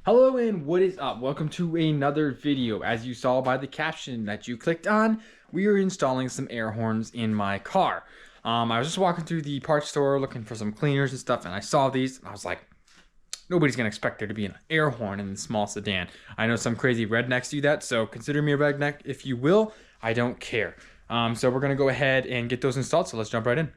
Hello and what is up? Welcome to another video. As you saw by the caption that you clicked on, we are installing some air horns in my car. I was just walking through the parts store looking for some cleaners and stuff, and I saw these and I was like, nobody's gonna expect there to be an air horn in the small sedan. I know some crazy rednecks do that, so consider me a redneck if you will. I don't care. So we're gonna go ahead and get those installed, so let's jump right in.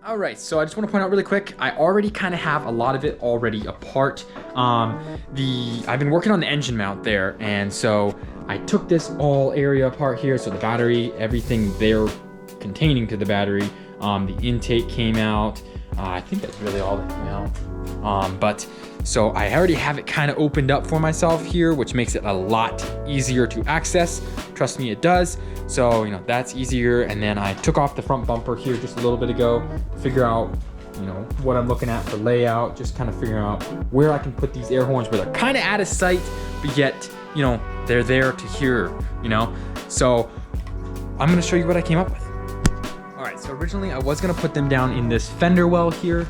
Alright, so I just want to point out really quick, I already kind of have a lot of it already apart. I've been working on the engine mount there, and so I took this all area apart here, so the battery, everything there containing to the battery, the intake came out. I think that's really all that came out. So I already have it kind of opened up for myself here, which makes it a lot easier to access. Trust me, it does. So, that's easier. And then I took off the front bumper here just a little bit ago to figure out, what I'm looking at for layout, just kind of figuring out where I can put these air horns where they're kind of out of sight, but yet, they're there to hear, So I'm gonna show you what I came up with. All right, so originally I was gonna put them down in this fender well here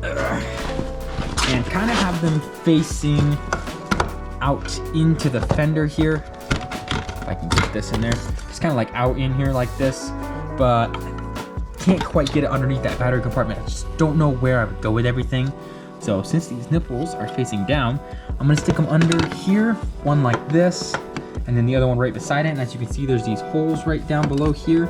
and kind of have them facing out into the fender here. If I can get this in there. It's kind of like out in here like this, but can't quite get it underneath that battery compartment. I just don't know where I would go with everything. So since these nipples are facing down, I'm gonna stick them under here, one like this, and then the other one right beside it. And as you can see, there's these holes right down below here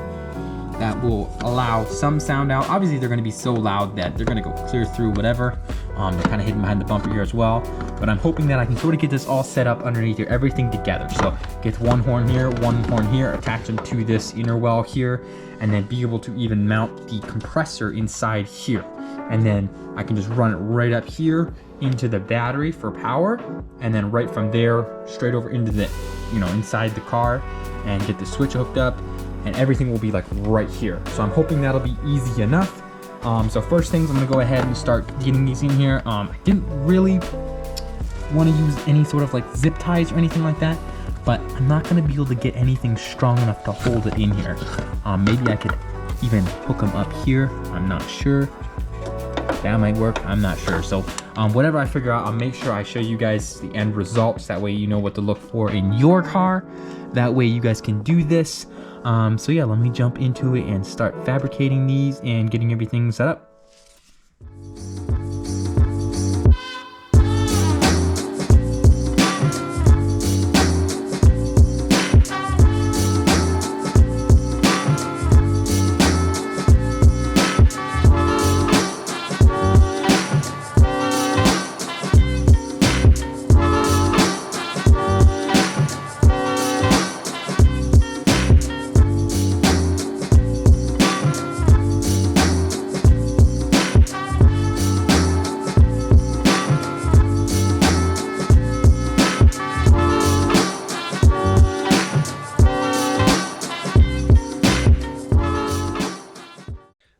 that will allow some sound out. Obviously, they're gonna be so loud that they're gonna go clear through whatever. They're kind of hidden behind the bumper here as well. But I'm hoping that I can sort of get this all set up underneath here, everything together. So get one horn here, attach them to this inner well here, and then be able to even mount the compressor inside here. And then I can just run it right up here into the battery for power, and then right from there straight over into the, inside the car, and get the switch hooked up, and everything will be like right here. So I'm hoping that'll be easy enough. So first things, I'm gonna go ahead and start getting these in here. I didn't really want to use any sort of like zip ties or anything like that, but I'm not gonna be able to get anything strong enough to hold it in here. Maybe I could even hook them up here. I'm not sure. That might work, I'm not sure. So whatever I figure out, I'll make sure I show you guys the end results. That way you know what to look for in your car. That way you guys can do this. So yeah, let me jump into it and start fabricating these and getting everything set up.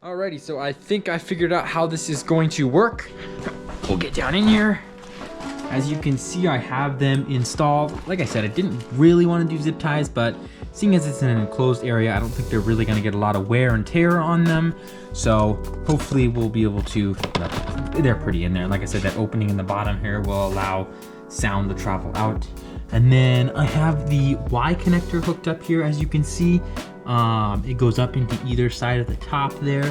Alrighty, so I think I figured out how this is going to work. We'll get down in here. As you can see, I have them installed. Like I said, I didn't really want to do zip ties, but seeing as it's in an enclosed area, I don't think they're really going to get a lot of wear and tear on them. So hopefully we'll be able to, they're pretty in there. Like I said, that opening in the bottom here will allow sound to travel out. And then I have the Y connector hooked up here, as you can see. It goes up into either side of the top there.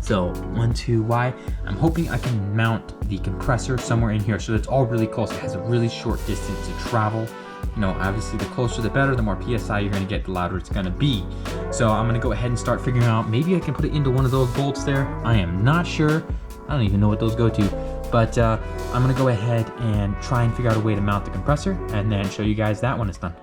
So 1, 2, Y. I'm hoping I can mount the compressor somewhere in here so it's all really close. It has a really short distance to travel. Obviously the closer the better, the more PSI you're gonna get, the louder it's gonna be. So I'm gonna go ahead and start figuring out, maybe I can put it into one of those bolts there. I am not sure. I don't even know what those go to. But I'm gonna go ahead and try and figure out a way to mount the compressor and then show you guys that when it's done.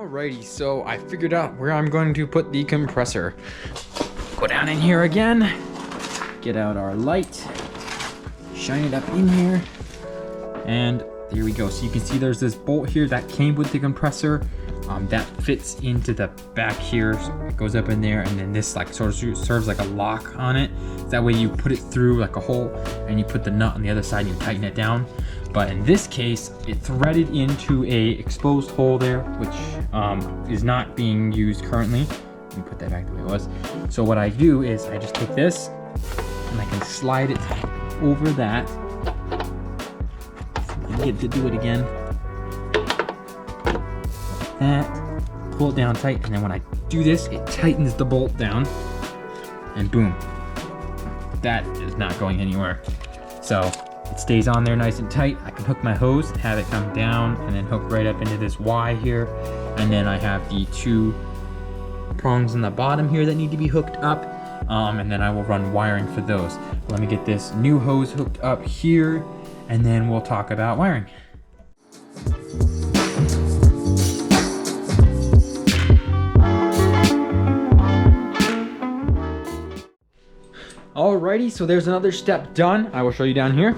Alrighty, so I figured out where I'm going to put the compressor. Go down in here again, get out our light, shine it up in here, and there we go. So you can see there's this bolt here that came with the compressor. That fits into the back here, so it goes up in there, and then this like sort of serves like a lock on it. That way you put it through like a hole and you put the nut on the other side and you tighten it down. But in this case, it threaded into a exposed hole there, which is not being used currently. Let me put that back the way it was. So what I do is I just take this and I can slide it over that. And get to do it again. That, pull it down tight, and then when I do this, it tightens the bolt down, and boom, that is not going anywhere. So it stays on there nice and tight. I can hook my hose, have it come down, and then hook right up into this Y here, and then I have the two prongs on the bottom here that need to be hooked up, and then I will run wiring for those. Let me get this new hose hooked up here, and then we'll talk about wiring. Alrighty, so there's another step done. I will show you down here.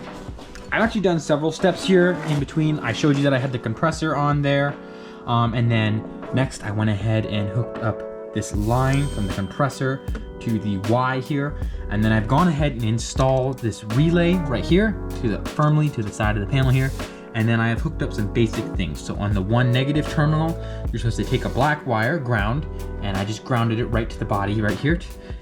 I've actually done several steps here in between. I showed you that I had the compressor on there. And then next I went ahead and hooked up this line from the compressor to the Y here. And then I've gone ahead and installed this relay right here firmly to the side of the panel here. And then I have hooked up some basic things. So on the 1 negative terminal, you're supposed to take a black wire, ground, and I just grounded it right to the body right here.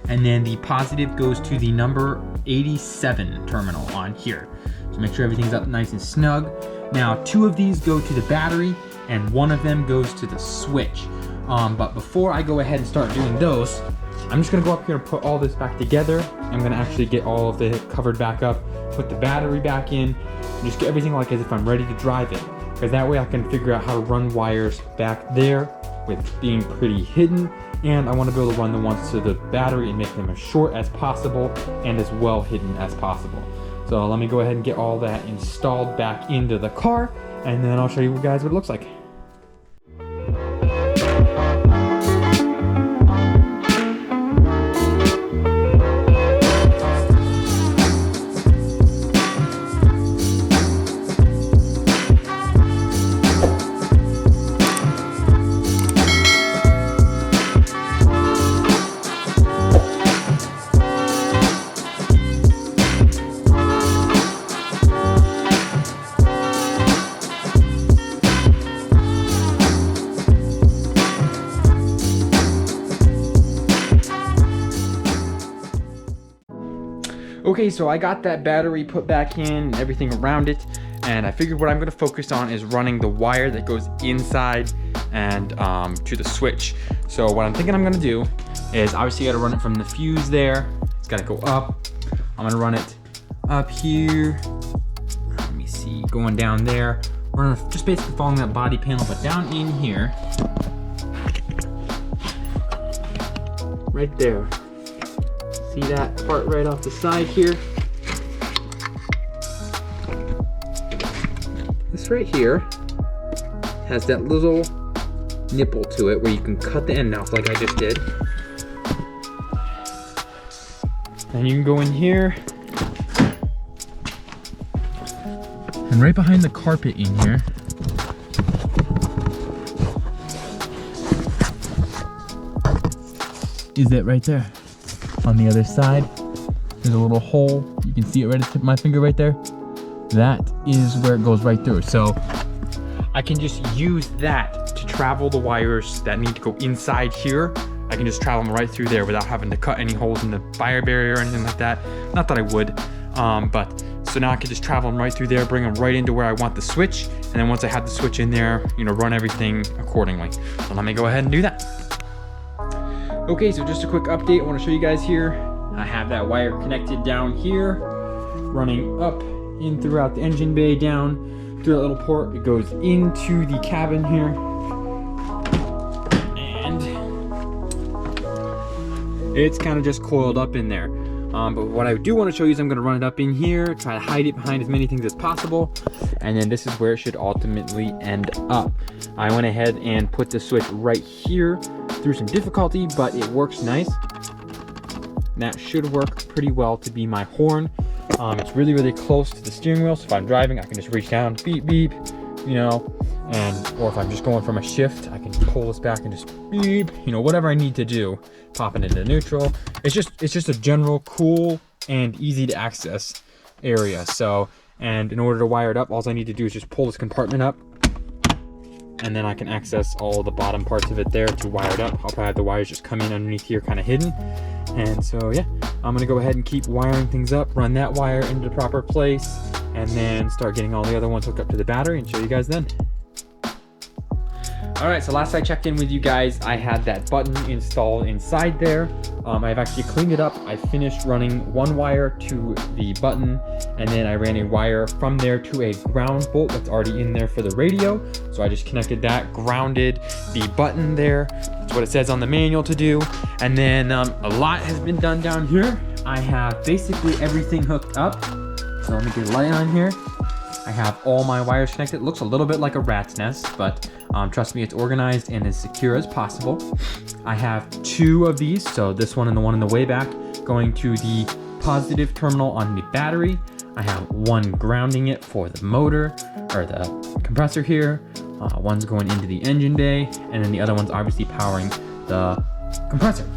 And then the positive goes to the number 87 terminal on here. So make sure everything's up nice and snug. Now 2 of these go to the battery and 1 of them goes to the switch. But before I go ahead and start doing those, I'm just gonna go up here and put all this back together. I'm gonna actually get all of it covered back up, put the battery back in, and just get everything like as if I'm ready to drive it. Because that way I can figure out how to run wires back there with being pretty hidden. And I want to be able to run the ones to the battery and make them as short as possible and as well hidden as possible. So let me go ahead and get all that installed back into the car, and then I'll show you guys what it looks like. Okay, so I got that battery put back in and everything around it, and I figured what I'm going to focus on is running the wire that goes inside and to the switch. So what I'm thinking I'm going to do is obviously got to run it from the fuse there. It's got to go up. I'm going to run it up here. Let me see, going down there. We're gonna just basically following that body panel, but down in here, right there. See that part right off the side here? This right here has that little nipple to it where you can cut the end off like I just did. And you can go in here. And right behind the carpet in here, is it right there. On the other side, there's a little hole. You can see it right at the tip of my finger right there. That is where it goes right through. So I can just use that to travel the wires that need to go inside here. I can just travel them right through there without having to cut any holes in the fire barrier or anything like that. Not that I would, but so now I can just travel them right through there, bring them right into where I want the switch. And then once I have the switch in there, run everything accordingly. So let me go ahead and do that. Okay, so just a quick update. I want to show you guys here. I have that wire connected down here, running up in throughout the engine bay, down through that little port. It goes into the cabin here. And it's kind of just coiled up in there. But what I do want to show you is I'm going to run it up in here, try to hide it behind as many things as possible, and then this is where it should ultimately end up. I went ahead and put the switch right here through some difficulty, but it works nice. That should work pretty well to be my horn. It's really, really close to the steering wheel, so if I'm driving, I can just reach down, beep, beep, you know, or if I'm just going from a shift, I can pull this back and just beep, you know, whatever I need to do, pop it into neutral. It's just a general cool and easy to access area. So, and in order to wire it up, all I need to do is just pull this compartment up, and then I can access all the bottom parts of it there to wire it up. I'll probably have the wires just come in underneath here, kind of hidden. And so yeah, I'm gonna go ahead and keep wiring things up, run that wire into the proper place, and then start getting all the other ones hooked up to the battery and show you guys then. All right, so last I checked in with you guys, I had that button installed inside there. I've actually cleaned it up. I finished running one wire to the button, and then I ran a wire from there to a ground bolt that's already in there for the radio. So I just connected that, grounded the button there. That's what it says on the manual to do. And then a lot has been done down here. I have basically everything hooked up. So let me get a light on here. I have all my wires connected. It looks a little bit like a rat's nest, but trust me, it's organized and as secure as possible. I have two of these, so this one and the one in the way back, going to the positive terminal on the battery. I have one grounding it for the motor, or the compressor here. One's going into the engine bay, and then the other one's obviously powering the compressor.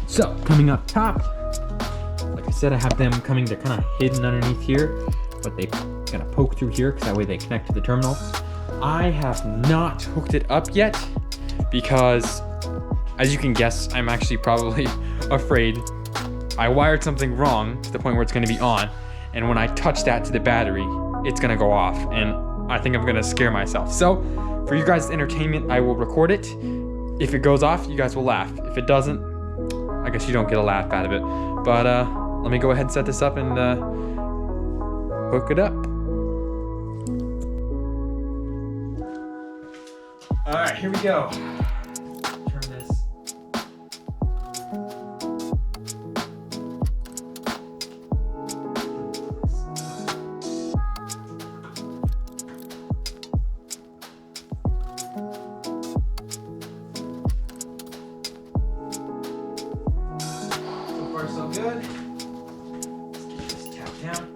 So, coming up top, like I said, I have them coming, they're kind of hidden underneath here, but they gonna poke through here because that way they connect to the terminal. I have not hooked it up yet because, as you can guess, I'm actually probably afraid I wired something wrong to the point where it's gonna be on, and when I touch that to the battery, it's gonna go off, and I think I'm gonna scare myself. So, for you guys' entertainment, I will record it. If it goes off, you guys will laugh. If it doesn't, I guess you don't get a laugh out of it. But let me go ahead and set this up and hook it up. All right, here we go. Turn this. So far, so good. Let's get this tapped down.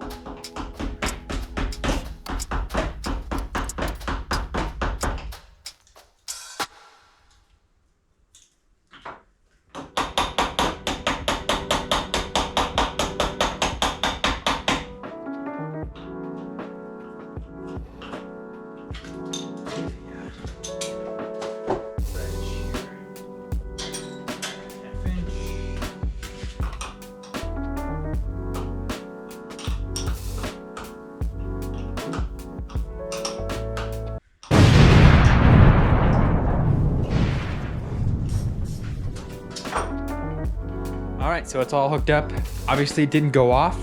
All right, so it's all hooked up. Obviously it didn't go off,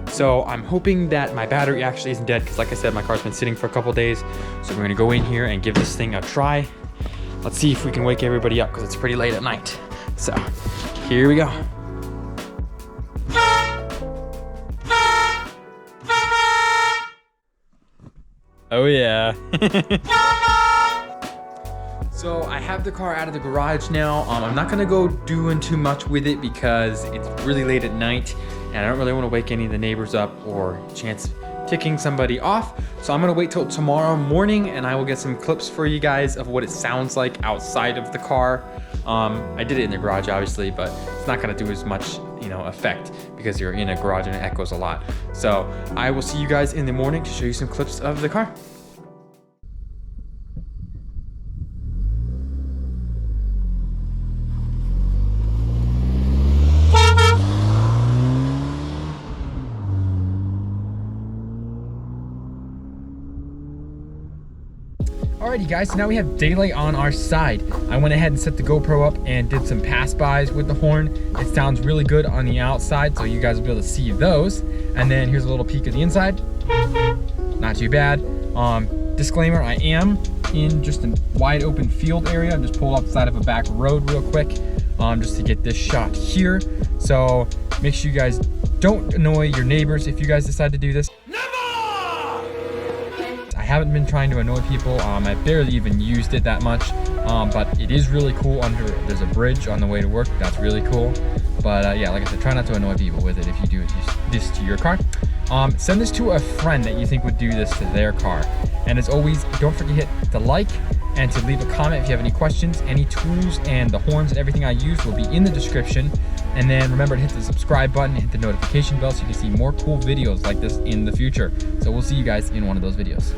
so I'm hoping that my battery actually isn't dead, because like I said, my car's been sitting for a couple days. So we're gonna go in here and give this thing a try. Let's see if we can wake everybody up, because it's pretty late at night. So here we go. Oh yeah. So I have the car out of the garage now. I'm not gonna go doing too much with it because it's really late at night and I don't really wanna wake any of the neighbors up or chance ticking somebody off. So I'm gonna wait till tomorrow morning and I will get some clips for you guys of what it sounds like outside of the car. I did it in the garage obviously, but it's not gonna do as much, you know, effect because you're in a garage and it echoes a lot. So I will see you guys in the morning to show you some clips of the car. Alrighty guys, so now we have daylight on our side. I went ahead and set the GoPro up and did some pass-bys with the horn. It sounds really good on the outside, so you guys will be able to see those. And then here's a little peek of the inside. Not too bad. Disclaimer, I am in just a wide open field area. I'm just pulled off the side of a back road real quick, just to get this shot here. So make sure you guys Don't annoy your neighbors if you guys decide to do this. I haven't been trying to annoy people. I barely even used it that much, but it is really cool. There's a bridge on the way to work. That's really cool. But yeah, like I said, try not to annoy people with it if you do this to your car. Send this to a friend that you think would do this to their car. And as always, don't forget to like and to leave a comment if you have any questions. Any tools and the horns and everything I use will be in the description. And then remember to hit the subscribe button, hit the notification bell so you can see more cool videos like this in the future. So we'll see you guys in one of those videos.